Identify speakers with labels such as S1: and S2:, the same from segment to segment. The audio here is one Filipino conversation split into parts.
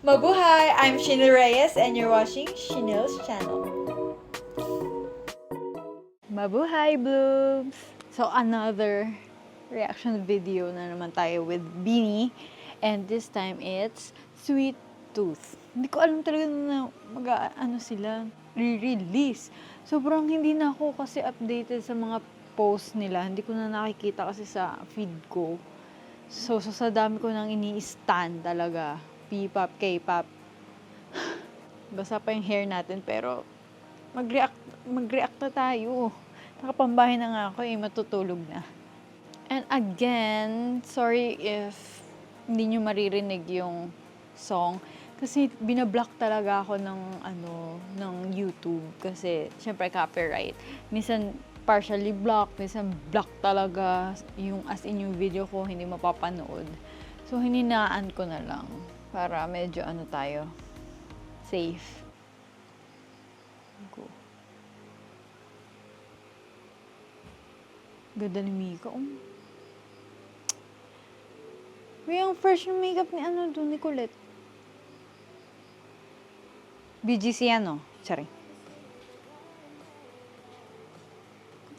S1: Mabuhay! I'm Shinil Reyes and you're watching Shinil's channel. Mabuhay, Blooms! So, another reaction video na naman tayo with Beanie. And this time, it's Sweet Tooth. Hindi ko alam talaga na sila, re-release. Sobrang hindi na ako kasi updated sa mga post nila. Hindi ko na nakikita kasi sa feed ko. So sa dami ko nang ini-stan talaga. P-pop, K-pop. Basa pa yung hair natin, pero mag-react na tayo. Nakapambahay na nga ako matutulog na. And again, sorry if hindi nyo maririnig yung song. Kasi binablock talaga ako ng YouTube. Kasi, syempre, copyright. Minsan, partially block. Minsan, block talaga. Yung as in yung video ko, hindi mapapanood. So, hininaan ko na lang. Para medyo tayo. Safe. Go. Ganda ni Mika. May yung first makeup ni doon ni Colette. BGC Sorry.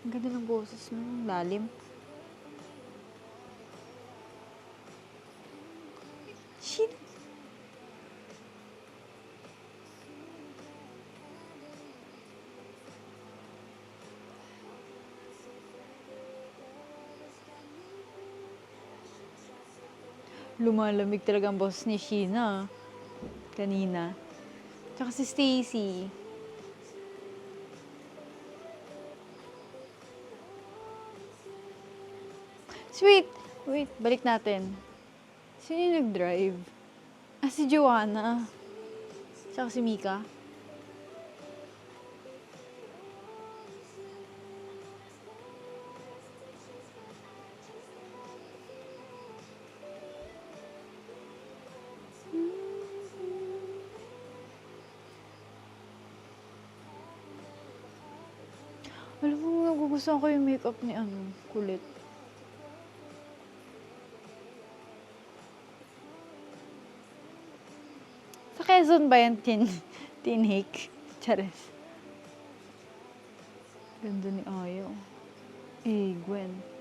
S1: Ang ganda ng boses mo. Lalim. Shit. Lumalamig talaga ang boses ni Sheena. Kanina. Tsaka si Stacy. Sweet! Wait, balik natin. Sino yung nag-drive? Si Joanna. Tsaka si Mika. Alam mo, nagugustuhan ko yung makeup ni Kulit. Sa Quezon ba yan, Tinhake? Charis. Ganda ni Ayo. Gwen.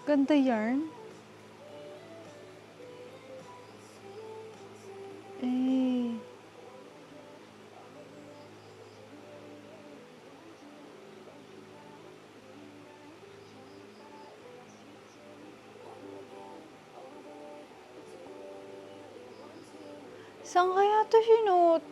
S1: Ganda yarn. Saan kaya ito sinuot?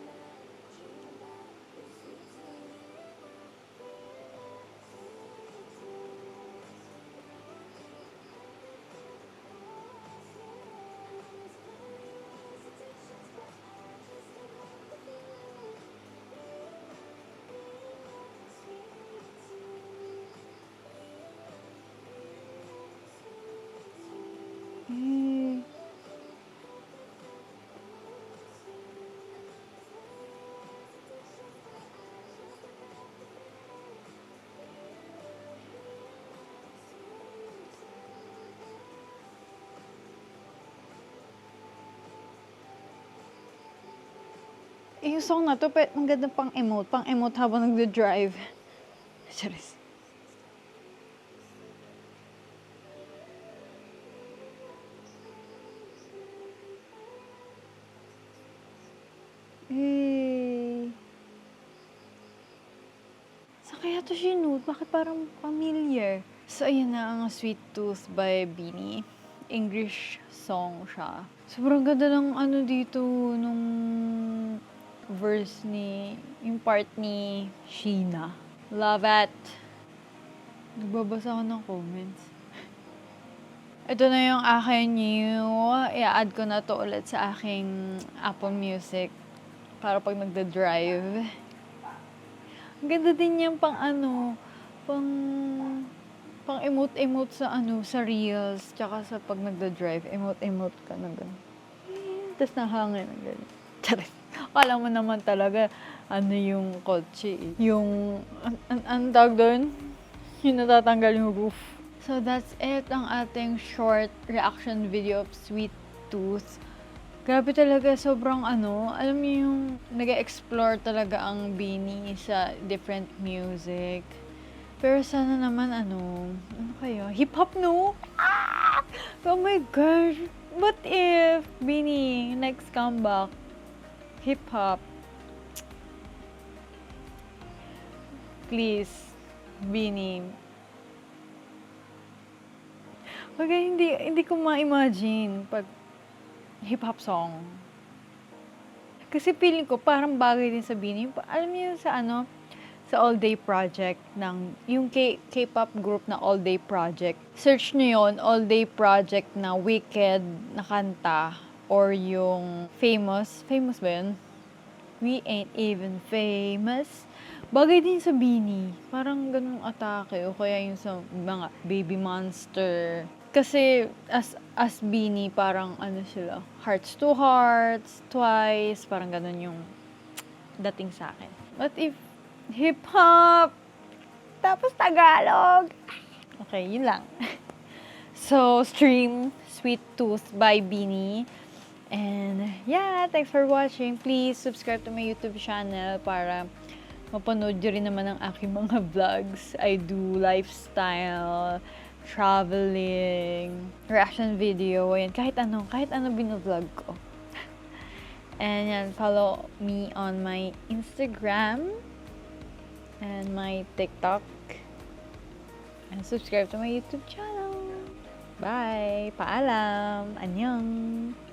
S1: Yung song na to, ang ganda pang-emote habang nagdo-drive. Charis. Saan kaya to sinuot? Bakit parang familiar? So, ayun na ang Sweet Tooth by Beanie. English song siya. Sobrang ganda ng dito, nung verse yung part ni Sheena. Love it. Nagbabasa ako ng comments. Ito na yung akin new. I-add ko na to ulit sa aking Apple Music. Para pag nagda-drive. Ang ganda din yung pang Pang emote-emote sa ano, sa reels, tsaka sa pag nagda-drive, emote-emote ka na gano'n. Tapos nahangin na gano'n. Charis. Akala mo naman talaga, ano yung kotse eh. Yung, ang tawag doon? Yung natatanggal yung roof. So that's it, ang ating short reaction video of Sweet Tooth. Grabe talaga, sobrang ano, alam mo yung nag-explore talaga ang Beanie sa different music. Pero sana naman ano kaya? Hip-hop, no? Ah! Oh my gosh! What if Beanie next comeback? Hip-hop. Please, Beanie. Wag, hindi ko ma-imagine pag hip-hop song. Kasi feeling ko parang bagay din sa Beanie. Alam niyo sa ano, sa All Day Project ng yung K-pop group na All Day Project. Search niyo yon, All Day Project na Wicked na kanta or yung famous ba yun? We ain't even famous. Bagay din sa Beanie. Parang ganung atake o kaya yung sa mga Baby Monster. Kasi as Beanie, parang ano sila, Hearts to Hearts, Twice, parang ganun yung dating sa akin. But if hip-hop, tapos Tagalog, okay, yun lang. So, stream Sweet Tooth by Beanie. And yeah, thanks for watching. Please subscribe to my YouTube channel para mapanood nyo rin naman ang aking mga vlogs. I do lifestyle, traveling, reaction video, ayan, kahit ano bino-vlog ko. And yan, follow me on my Instagram and my TikTok. And subscribe to my YouTube channel. Bye! Paalam! Annyeong!